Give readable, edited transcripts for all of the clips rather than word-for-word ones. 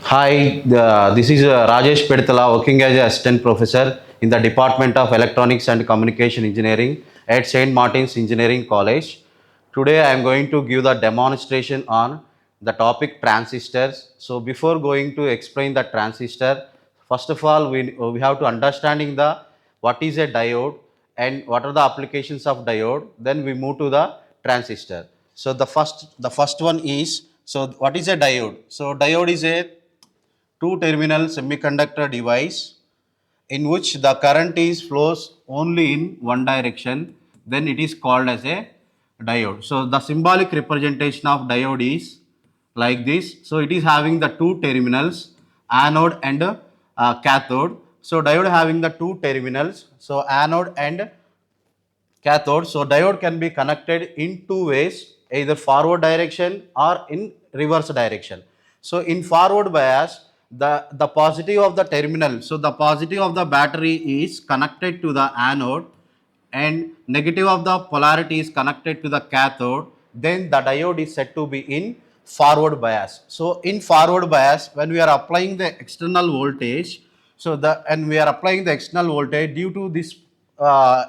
This is Rajesh Pedtala working as an assistant professor in the Department of Electronics and Communication Engineering at St. Martin's Engineering College. Today I am going to give the demonstration on the topic transistors. So before going to explain the transistor, first of all we have to understanding the what is a diode and what are the applications of diode. Then we move to the transistor. So the first one is, so what is a diode? So diode is a two-terminal semiconductor device in which the current is flows only in one direction, then it is called as a diode. So the symbolic representation of diode is like this. So it is having the two terminals, anode and cathode. So diode having the two terminals, so anode and cathode. So diode can be connected in two ways, either forward direction or in reverse direction. So in forward bias, the positive of the terminal, so the positive of the battery is connected to the anode and negative of the polarity is connected to the cathode, then the diode is said to be in forward bias. So in forward bias, when we are applying the external voltage, we are applying the external voltage, due to this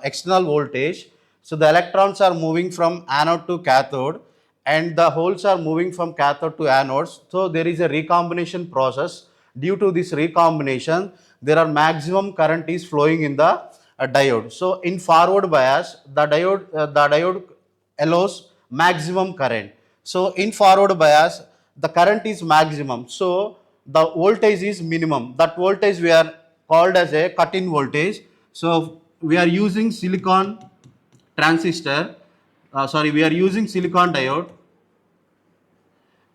external voltage, so the electrons are moving from anode to cathode and the holes are moving from cathode to anodes. So there is a recombination process. Due to this recombination, there are maximum current is flowing in the diode. So in forward bias, the diode allows maximum current. So in forward bias, the current is maximum, so the voltage is minimum. That voltage we are called as a cut-in voltage. So we are using silicon transistor, we are using silicon diode.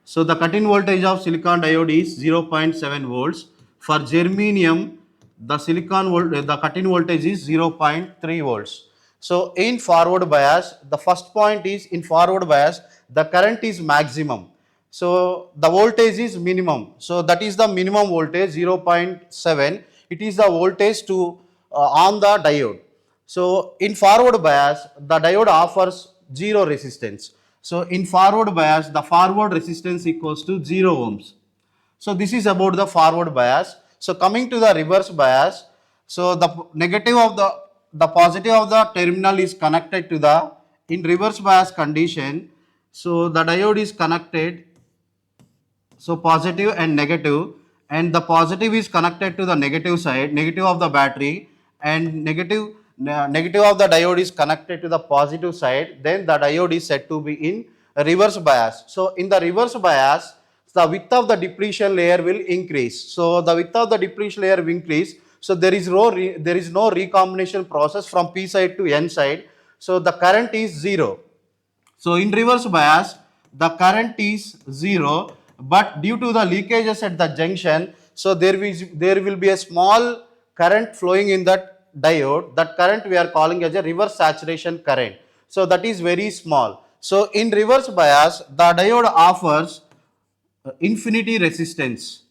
So the cut-in voltage of silicon diode is 0.7 volts. For germanium, the cut-in voltage is 0.3 volts. So in forward bias, the first point is, in forward bias, the current is maximum. So the voltage is minimum. So that is the minimum voltage 0.7. It is the voltage to on the diode. So in forward bias, the diode offers zero resistance. So in forward bias, the forward resistance equals to 0 ohms. So this is about the forward bias. So coming to the reverse bias, so the positive of the terminal is connected to the, in reverse bias condition, so the diode is connected, so positive and the positive is connected to the negative side, negative of the battery, and negative of the diode is connected to the positive side, then the diode is said to be in reverse bias. So in the reverse bias, the width of the depletion layer will increase. So the width of the depletion layer will increase, so there is no recombination process from p side to n side, so the current is zero. So in reverse bias, the current is zero, but due to the leakages at the junction, so there will be a small current flowing in that diode. That current we are calling as a reverse saturation current. So that is very small. So in reverse bias, the diode offers infinity resistance.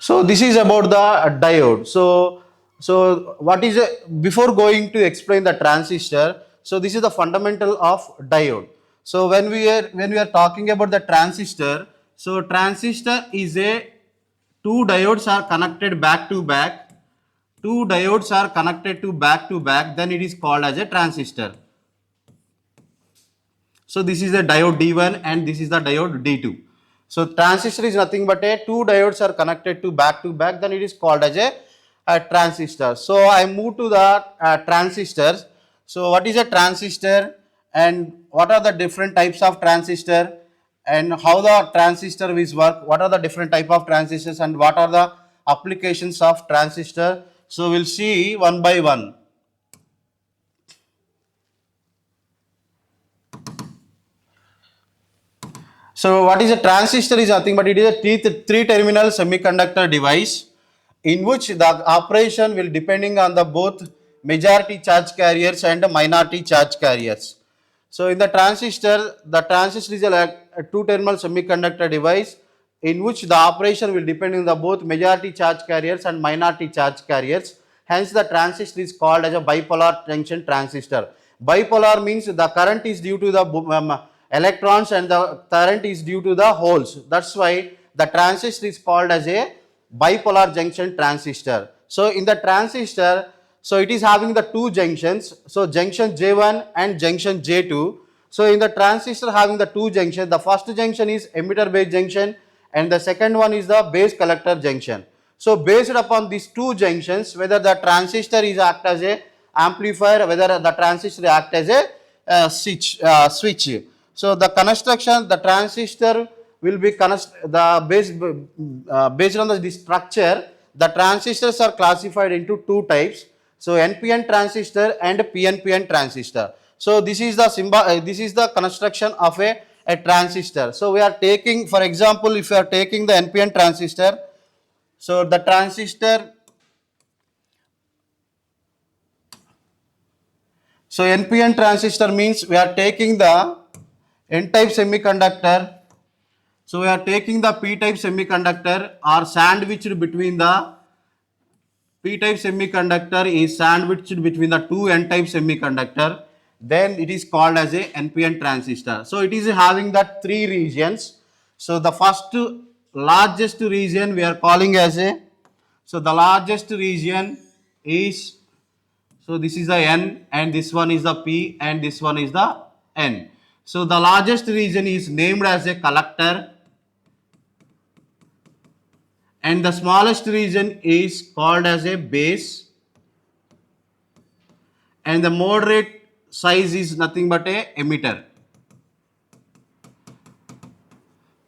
So this is about the diode. So what is before going to explain the transistor? So this is the fundamental of diode. So when we are talking about the transistor, so transistor is a, two diodes are connected back to back. Two diodes are connected to back, then it is called as a transistor. So this is the diode D1 and this is the diode D2. So transistor is nothing but a two diodes are connected to back, then it is called as a transistor. So I move to the transistors. So what is a transistor and what are the different types of transistor and how the transistor will work, what are the different type of transistors and what are the applications of transistor. So we'll see one by one. So what is a transistor is nothing but it is a three-terminal semiconductor device in which the operation will depending on the both majority charge carriers and minority charge carriers. So in the transistor is a two-terminal semiconductor device in which the operation will depend on the both majority charge carriers and minority charge carriers. Hence the transistor is called as a bipolar junction transistor. Bipolar means the current is due to the electrons and the current is due to the holes. That's why the transistor is called as a bipolar junction transistor. So in the transistor, so it is having the two junctions, so junction J1 and junction J2. So in the transistor having the two junctions, the first junction is emitter base junction and the second one is the base collector junction. So based upon these two junctions, whether the transistor is act as a amplifier, whether the transistor act as a switch. So the construction, the transistor will be the based on the structure. The transistors are classified into two types. So NPN transistor and PNPN transistor. So this is the this is the construction of a transistor. So we are taking, for example, if you are taking the NPN transistor, so the transistor, so NPN transistor means we are taking the N-type semiconductor. So we are taking the P-type semiconductor or sandwiched between the P-type semiconductor is sandwiched between the two N-type semiconductor. Then it is called as a NPN transistor. So it is having the three regions. So the first largest region we are calling as a, so the largest region is, so this is the N and this one is the P and this one is the N. So the largest region is named as a collector and the smallest region is called as a base and the moderate size is nothing but a emitter.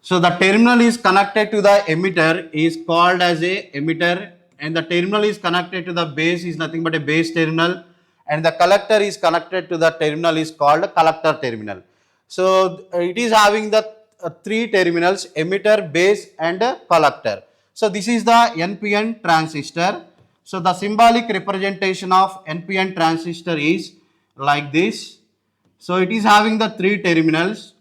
So the terminal is connected to the emitter is called as a emitter and the terminal is connected to the base is nothing but a base terminal and the collector is connected to the terminal is called collector terminal. So it is having the three terminals, emitter, base and collector. So this is the NPN transistor. So the symbolic representation of NPN transistor is like this. So it is having the three terminals.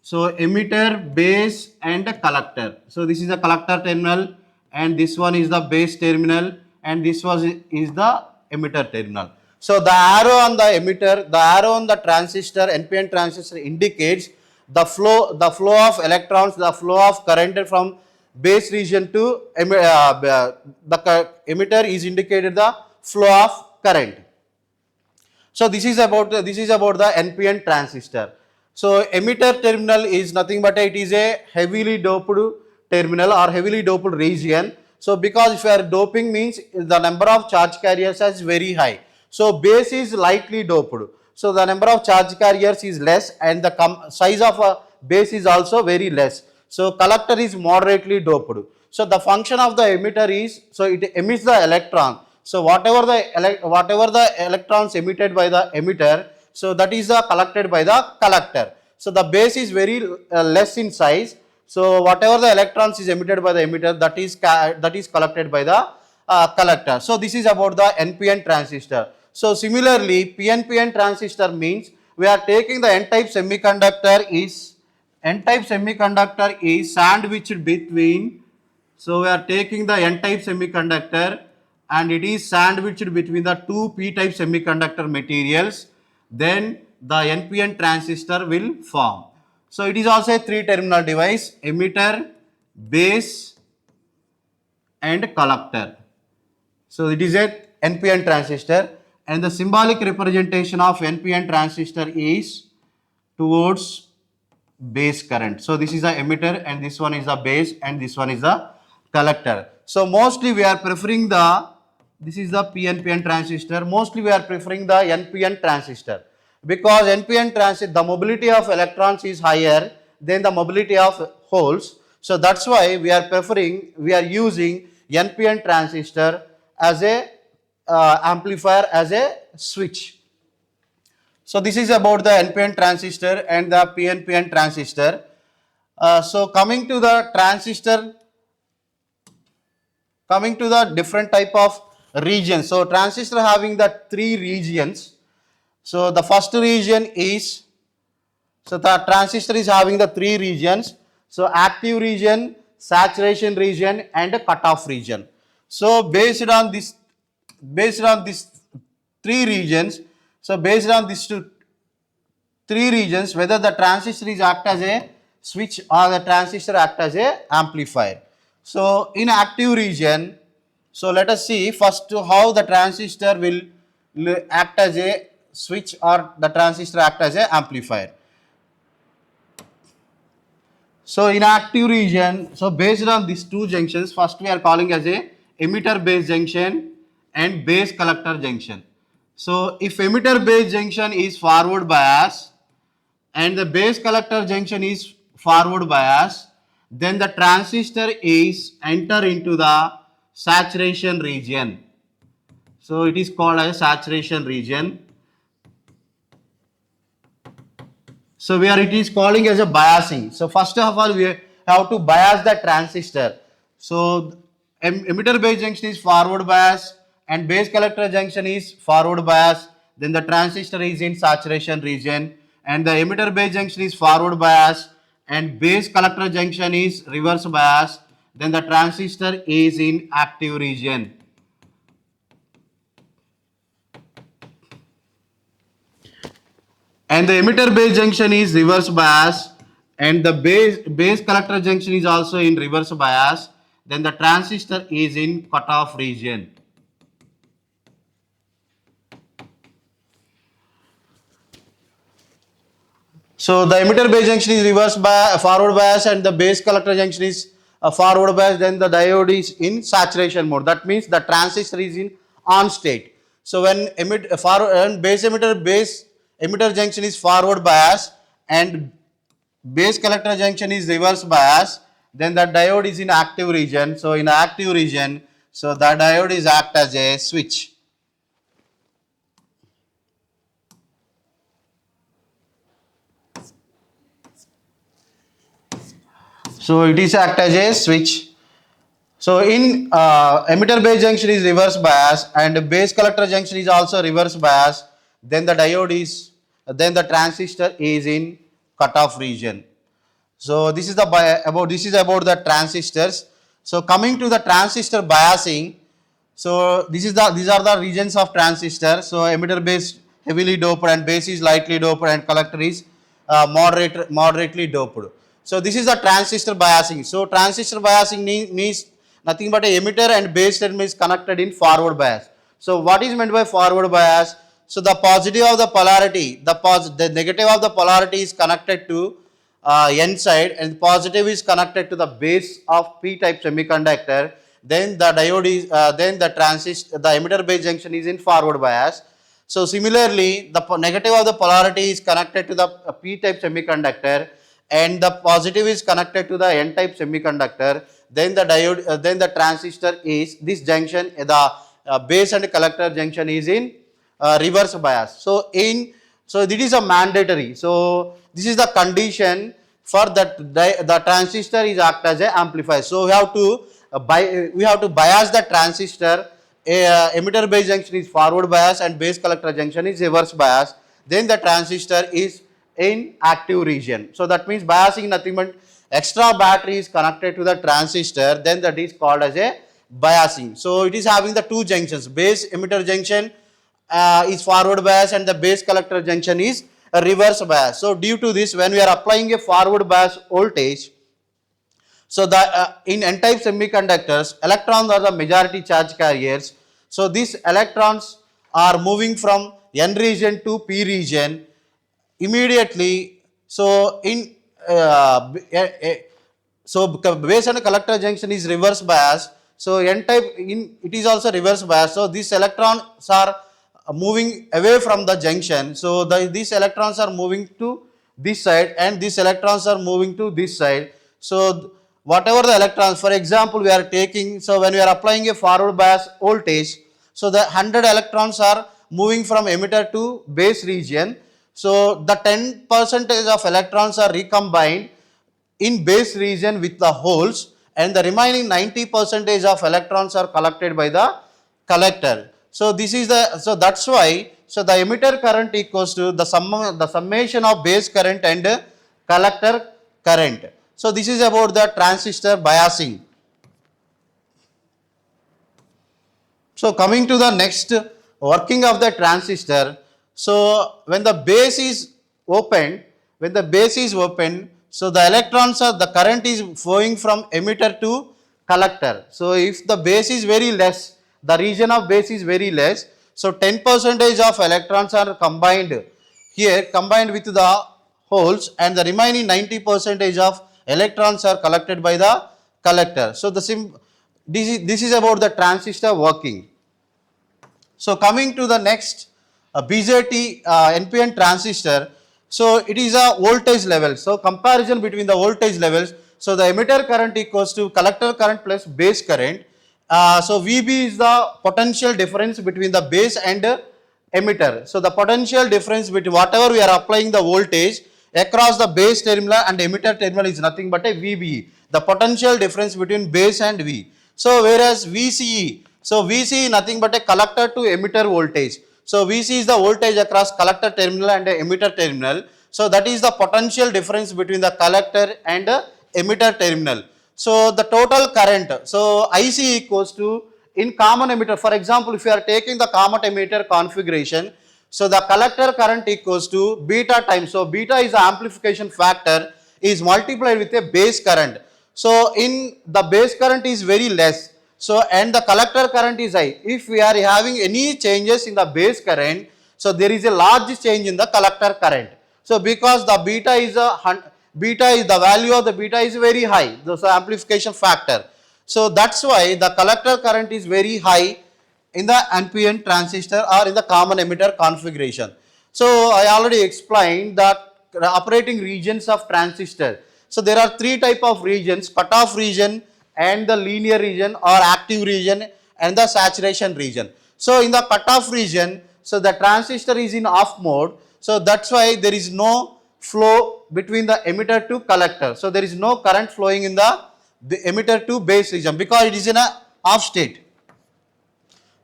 So emitter, base and collector. So this is the collector terminal and this one is the base terminal and this was is the emitter terminal. So the arrow on the emitter, the arrow on the transistor, NPN transistor indicates the flow of electrons, the flow of current from base region to the emitter is indicated the flow of current. So this is about the NPN transistor. So emitter terminal is nothing but it is a heavily doped terminal or heavily doped region. So because if you are doping means the number of charge carriers is very high. So base is lightly doped. So the number of charge carriers is less and the size of a base is also very less. So collector is moderately doped. So the function of the emitter is, so it emits the electron. So whatever the electrons emitted by the emitter, so that is collected by the collector. So the base is very less in size. So whatever the electrons is emitted by the emitter, that is collected by the collector. So this is about the NPN transistor. So similarly, PNPN transistor means we are taking the N-type semiconductor is sandwiched between. So we are taking the N-type semiconductor and it is sandwiched between the two P-type semiconductor materials. Then the NPN transistor will form. So it is also a three-terminal device: emitter, base, and collector. So it is a NPN transistor, and the symbolic representation of NPN transistor is towards base current. So this is the emitter, and this one is the base, and this one is the collector. So mostly we are preferring this is the PNPN transistor. Mostly we are preferring the NPN transistor because NPN transistor, the mobility of electrons is higher than the mobility of holes. So that's why we are using NPN transistor as a amplifier, as a switch. So this is about the NPN transistor and the PNPN transistor. So coming to the transistor, coming to the different type of regions. So transistor having the three regions. So the first region is, so the transistor is having the three regions. So active region, saturation region and a cutoff region. So based on this three regions, So based on these three regions, whether the transistor is act as a switch or the transistor act as a amplifier. So in active region, so let us see first how the transistor will act as a switch or the transistor act as a amplifier. So in active region, so based on these two junctions, first we are calling as a emitter base junction and base collector junction. So if emitter base junction is forward bias and the base collector junction is forward bias, then the transistor is enter into the saturation region. So it is called as saturation region. So where it is calling as a biasing. So first of all, we have to bias the transistor. So emitter base junction is forward bias and base collector junction is forward bias. Then the transistor is in saturation region and the emitter base junction is forward bias and base collector junction is reverse bias. Then the transistor is in active region. And the emitter base junction is reverse bias and the base collector junction is also in reverse bias, then the transistor is in cutoff region. So the emitter base junction is reverse bias, forward bias and the base collector junction is forward bias, then the diode is in saturation mode. That means the transistor is in on state. So when base emitter junction is forward bias and base collector junction is reverse bias, then the diode is in active region. So in active region, so the diode is act as a switch. So it is act as a switch. So in emitter base junction is reverse bias and base collector junction is also reverse bias, then the transistor is in cutoff region. So this is about the transistors. So coming to the transistor biasing, so these are the regions of transistor. So emitter base heavily doped and base is lightly doped and collector is moderately doped. So this is the transistor biasing. So transistor biasing means nothing but a emitter and base terminal is connected in forward bias. So what is meant by forward bias? So the positive of the polarity, the negative of the polarity is connected to N side and positive is connected to the base of P-type semiconductor. Then the diode is the emitter base junction is in forward bias. So similarly, the negative of the polarity is connected to the P-type semiconductor and the positive is connected to the N-type semiconductor. Then the diode, then the transistor is this junction, the base and collector junction is in reverse bias. So this is a mandatory. So this is the condition for that the transistor is act as a amplifier. So we have to bias the transistor. Emitter base junction is forward bias and base collector junction is reverse bias. Then the transistor is in active region. So that means biasing nothing but extra battery is connected to the transistor, then that is called as a biasing. So it is having the two junctions, base emitter junction is forward bias and the base collector junction is a reverse bias. So due to this, when we are applying a forward bias voltage, so the in N-type semiconductors, electrons are the majority charge carriers. So these electrons are moving from N region to P region immediately. So in base and collector junction is reverse bias. So N-type it is also reverse bias. So these electrons are moving away from the junction. So these electrons are moving to this side and these electrons are moving to this side. So whatever the electrons, for example, we are taking, so when we are applying a forward bias voltage, so the 100 electrons are moving from emitter to base region. So the 10% of electrons are recombined in base region with the holes and the remaining 90% of electrons are collected by the collector. So this is that's why the emitter current equals to the summation of base current and collector current. So this is about the transistor biasing. So coming to the next working of the transistor. So when the base is open, so the electrons are, the current is flowing from emitter to collector. So if the base is very less, the region of base is very less, so 10% of electrons are combined here, combined with the holes, and the remaining 90% of electrons are collected by the collector. So this is about the transistor working. So coming to the next BJT NPN transistor, so it is a voltage level. So comparison between the voltage levels. So the emitter current equals to collector current plus base current. So VB is the potential difference between the base and emitter. So the potential difference between whatever we are applying the voltage across the base terminal and emitter terminal is nothing but a VBE, the potential difference between base and V. So whereas VCE, so VCE nothing but a collector to emitter voltage. So VC is the voltage across collector terminal and emitter terminal. So that is the potential difference between the collector and emitter terminal. So the total current, so IC equals to, in common emitter, for example, if you are taking the common emitter configuration, so the collector current equals to beta times, so beta is the amplification factor, is multiplied with a base current. So in the base current is very less, so and the collector current is high. If we are having any changes in the base current, so there is a large change in the collector current. So because the beta is the value of the beta is very high, so amplification factor. So that's why the collector current is very high in the NPN transistor or in the common emitter configuration. So I already explained that operating regions of transistor. So there are three type of regions: cutoff region and the linear region or active region and the saturation region. So in the cutoff region, so the transistor is in off mode. So that's why there is no flow between the emitter to collector. So there is no current flowing in the emitter to base region because it is in a off state.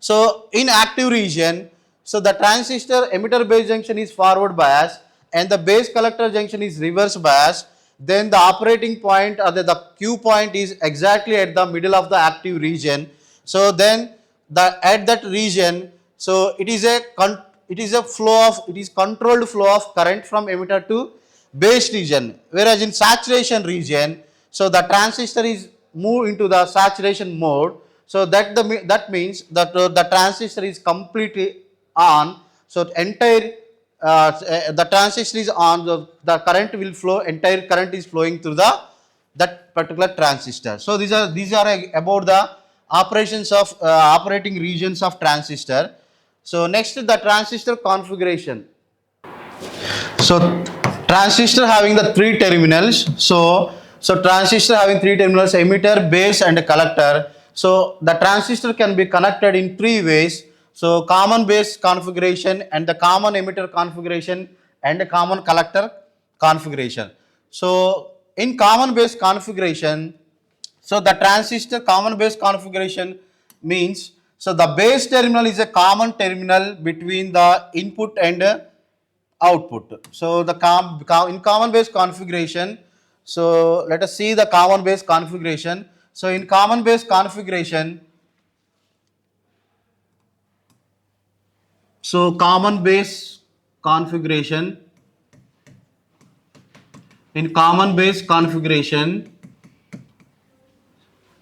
So in active region, so the transistor emitter base junction is forward bias and the base collector junction is reverse bias. Then the operating point or the Q point is exactly at the middle of the active region. So then at that region, so it is a controlled flow of current from emitter to base region. Whereas in saturation region, so the transistor is moved into the saturation mode. So that means that the transistor is completely on. So entire the transistor is on, the current will flow, entire current is flowing through that particular transistor. So these are about the operations of operating regions of transistor. So next, the transistor configuration. So transistor having the three terminals. So transistor having three terminals: emitter, base and collector. So the transistor can be connected in three ways. So common base configuration and the common emitter configuration and the common collector configuration. So in common base configuration, so the transistor common base configuration means, so the base terminal is a common terminal between the input and output. So the in common base configuration, so let us see the common base configuration. So in common base configuration, so common base configuration, in common base configuration,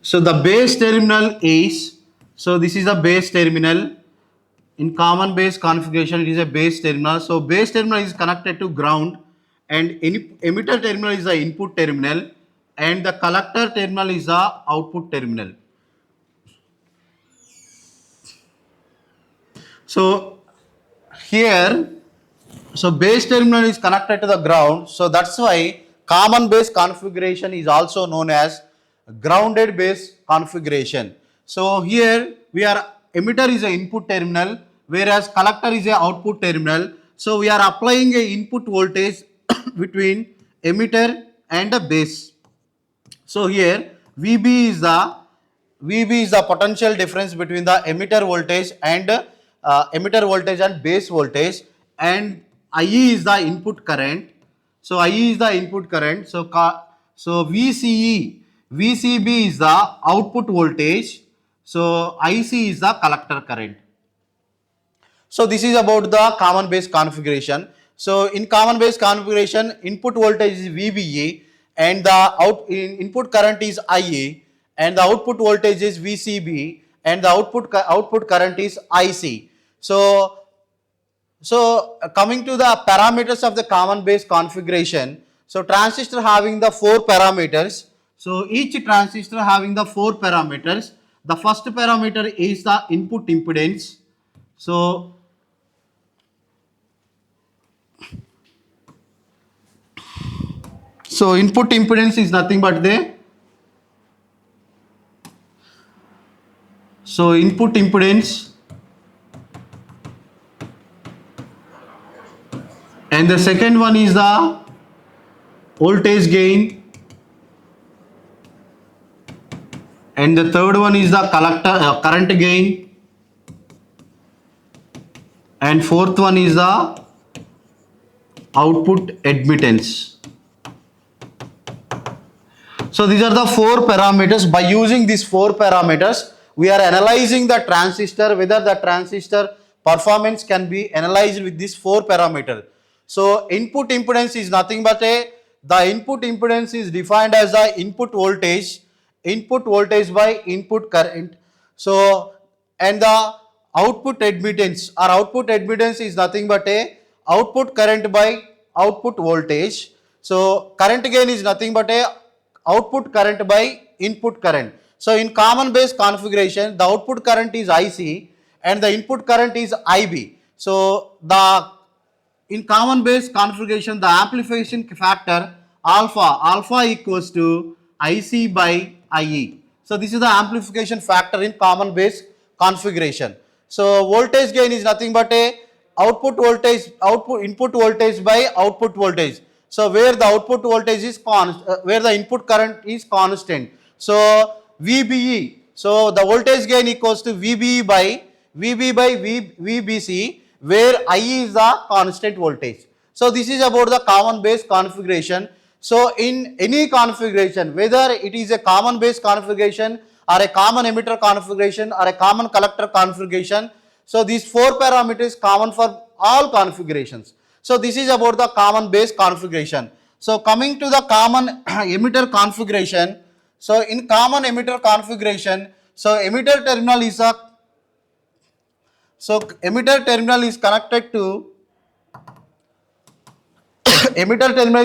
so the base terminal is, so this is the base terminal. In common base configuration, it is a base terminal. So base terminal is connected to ground and emitter terminal is the input terminal and the collector terminal is the output terminal. So here, so base terminal is connected to the ground. So that's why common base configuration is also known as grounded base configuration. So here we are, emitter is a input terminal whereas collector is a output terminal. So we are applying a input voltage between emitter and the base. So here VB is the potential difference between the emitter voltage and base voltage, and IE is the input current. So IE is the input current. So VCB is the output voltage. So IC is the collector current. So this is about the common base configuration. So in common base configuration, input voltage is VBE and the input current is IA and the output voltage is VCB and the output current is IC. So coming to the parameters of the common base configuration, so transistor having the 4 parameters. So each transistor having the 4 parameters. The first parameter is the input impedance. So input impedance is nothing but input impedance, and the second one is the voltage gain, and the third one is the current gain, and fourth one is the output admittance. So these are the 4 parameters. By using these 4 parameters, we are analyzing the transistor, whether the transistor performance can be analyzed with these 4 parameters. So input impedance is nothing but the input impedance is defined as the input voltage by input current. So and the output admittance is nothing but output current by output voltage. So current gain is nothing but output current by input current. So in common base configuration, the output current is IC and the input current is IB. So in common base configuration, the amplification factor alpha equals to IC by IE. So this is the amplification factor in common base configuration. So voltage gain is nothing but input voltage by output voltage. So where the output voltage is where the input current is constant. So VBE. So the voltage gain equals to VBE by VBC, where I is the constant voltage. So this is about the common base configuration. So in any configuration, whether it is a common base configuration or a common emitter configuration or a common collector configuration, so these 4 parameters common for all configurations. So this is about the common base configuration. So coming to the common emitter configuration. So in common emitter configuration, emitter terminal is connected to emitter terminal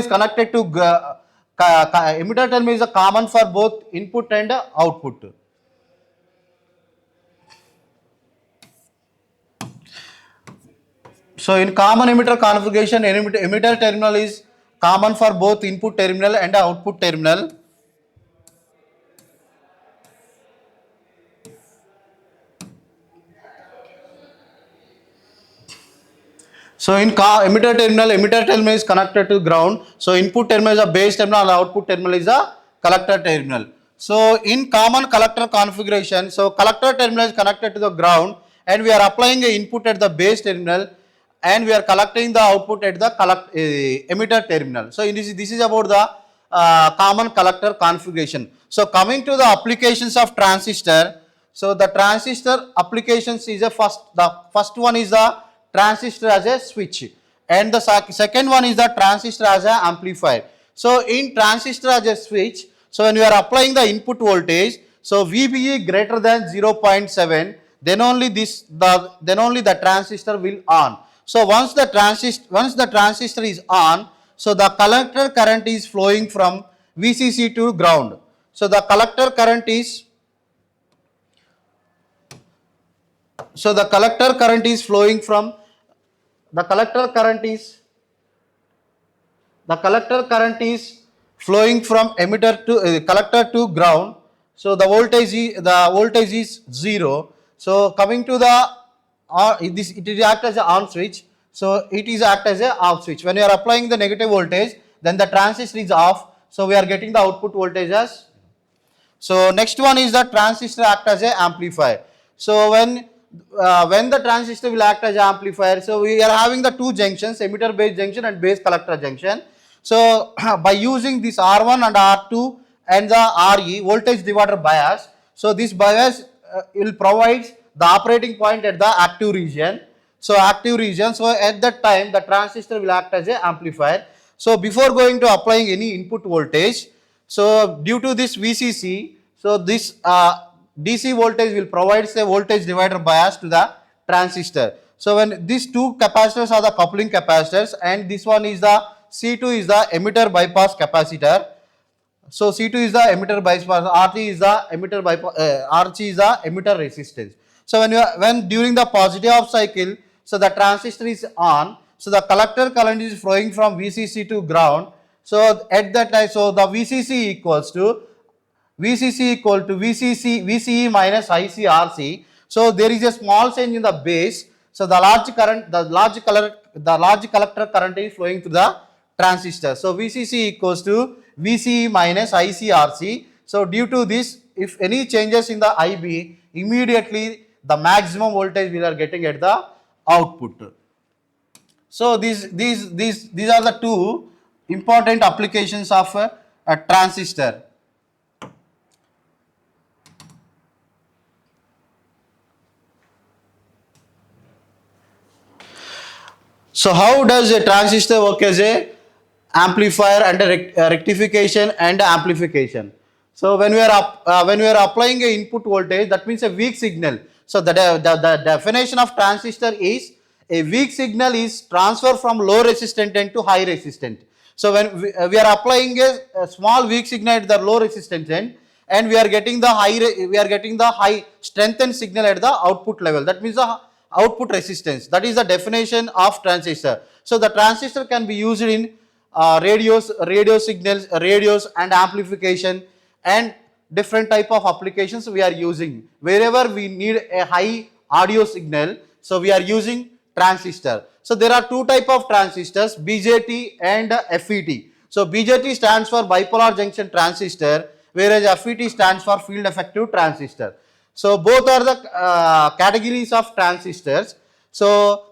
is a common for both input and output. So in common emitter configuration, emitter terminal is common for both input terminal and output terminal. So in emitter terminal is connected to ground. So input terminal is a base terminal and output terminal is a collector terminal. So in common collector configuration, so collector terminal is connected to the ground and we are applying a input at the base terminal and we are collecting the output at the emitter terminal. So this is about the common collector configuration. So coming to the applications of transistor, so the transistor applications is the first one is the transistor as a switch and the second one is the transistor as an amplifier. So in transistor as a switch, so when you are applying the input voltage, so VBE greater than 0.7, then only the transistor will on. So once the transistor is on, so the collector current is flowing from VCC to ground. So the collector current is flowing from the collector current is flowing from emitter to collector to ground. So the voltage is 0. So coming to the it is act as an on switch. So it is act as an off switch. When you are applying the negative voltage, then the transistor is off. So we are getting the output voltage as. So next one is the transistor act as an amplifier. So when the transistor will act as amplifier, so we are having the two junctions, emitter base junction and base collector junction. So by using this R1 and R2 and the RE, voltage divider bias, so this bias will provide the operating point at the active region. so active region. So at that time the transistor will act as a amplifier. So before going to applying any input voltage, so due to this VCC, so this DC voltage will provide a voltage divider bias to the transistor. So when these two capacitors are the coupling capacitors, and this one is the C2 is the emitter bypass capacitor. So C2 is the emitter bypass, RT is the emitter bypass, RG is the emitter resistance. So when during the positive of cycle, so the transistor is on, so the collector current is flowing from VCC to ground. So at that time, so the VCC equals to VCE minus ICRC. So there is a small change in the base. So the large collector current is flowing through the transistor. So VCC equals to VCE minus ICRC. So due to this, if any changes in the IB, immediately the maximum voltage we are getting at the output. So these are the two important applications of a transistor. So how does a transistor work as a amplifier and a rectification and amplification? So when we are applying a input voltage, that means a weak signal. So the definition of transistor is a weak signal is transfer from low resistant end to high resistant. So when we are applying a small weak signal at the low resistance end, and we are getting the high strengthened signal at the output level. That means the output resistance. That is the definition of transistor. So the transistor can be used in radio signals, radios and amplification, and different type of applications we are using. Wherever we need a high audio signal, so we are using transistor. So there are two type of transistors, BJT and FET. So BJT stands for bipolar junction transistor, whereas FET stands for field effective transistor. So both are the categories of transistors. So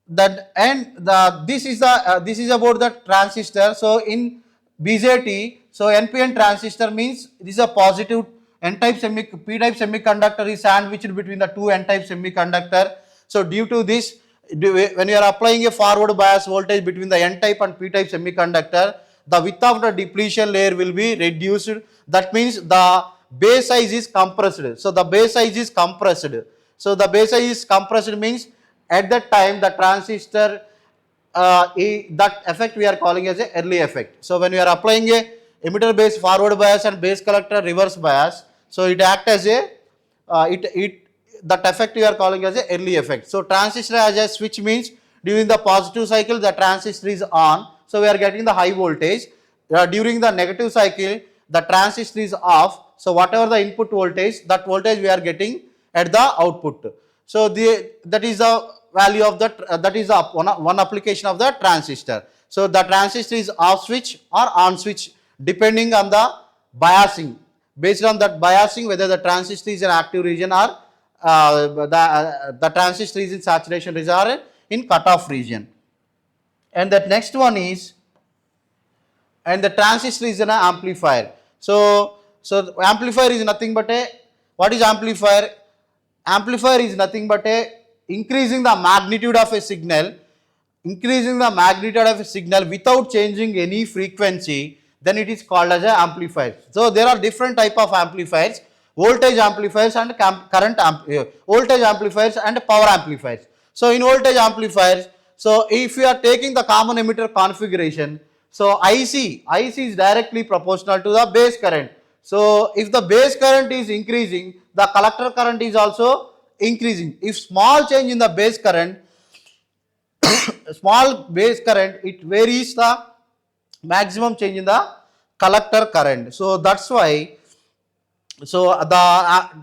that and this is about the transistor. So in BJT, so NPN transistor means this is a positive P-type semiconductor is sandwiched between the two N-type semiconductor. So due to this, when you are applying a forward bias voltage between the N-type and P-type semiconductor, the width of the depletion layer will be reduced. That means the base size is compressed. So the base size is compressed. So the base size is compressed means at that time the transistor, that effect we are calling as a early effect. So when we are applying a emitter base forward bias and base collector reverse bias, so it act as a that effect we are calling as a early effect. So transistor as a switch means during the positive cycle the transistor is on, so we are getting the high voltage. During the negative cycle the transistor is off, so whatever the input voltage, that voltage we are getting at the output. So that is the value of that is the one application of the transistor. So the transistor is off switch or on switch depending on the biasing. Based on that biasing, whether the transistor is in active region or the transistor is in saturation region or in cutoff region. And the next one is, and the transistor is an amplifier. So amplifier is nothing but a, what is amplifier? Amplifier is nothing but a increasing the magnitude of a signal, without changing any frequency, then it is called as an amplifier. So there are different type of amplifiers, voltage amplifiers and voltage amplifiers and power amplifiers. So in voltage amplifiers, so if you are taking the common emitter configuration, so IC is directly proportional to the base current. So if the base current is increasing, the collector current is also increasing. If small change in the base current, it varies the maximum change in the collector current. So that's why, so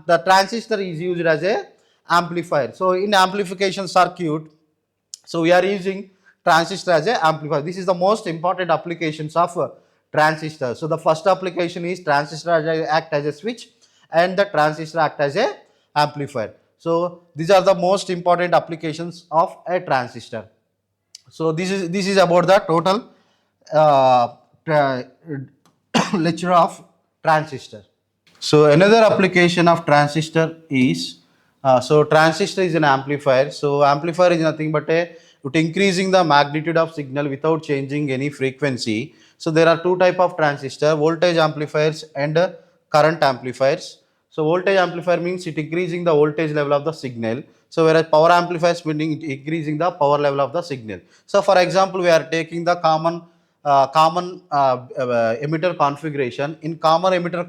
the transistor is used as a amplifier. So in amplification circuit, so we are using transistor as a amplifier. This is the most important applications of transistor. So the first application is transistor act as a switch and the transistor act as a amplifier. So these are the most important applications of a transistor. So this is about the total lecture of transistor. So another application of transistor is So transistor is an amplifier. So amplifier is nothing but it increasing the magnitude of signal without changing any frequency. So there are two type of transistor: voltage amplifiers and current amplifiers. So voltage amplifier means it increasing the voltage level of the signal. So whereas power amplifiers meaning it increasing the power level of the signal. So for example, we are taking the common emitter configuration. In common emitter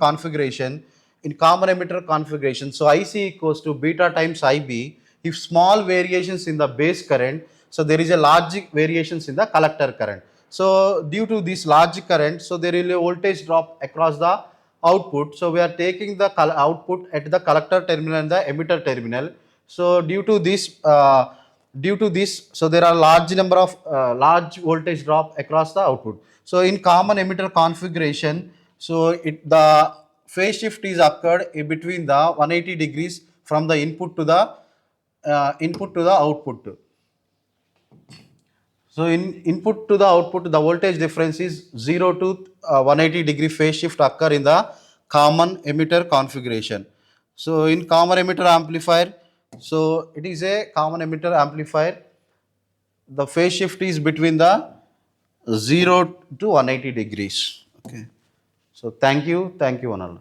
configuration, so IC equals to beta times IB. If small variations in the base current, so there is a large variations in the collector current. So due to this large current, so there is a voltage drop across the output. So we are taking the output at the collector terminal and the emitter terminal. So due to this, so there are large number of large voltage drop across the output. So in common emitter configuration, so the phase shift is occurred in between the 180 degrees from the input to the output. So in input to the output, the voltage difference is 0 to 180 degree phase shift occur in the common emitter configuration. So in common emitter amplifier, so it is a common emitter amplifier. The phase shift is between the 0 to 180 degrees. Okay. So thank you, one all.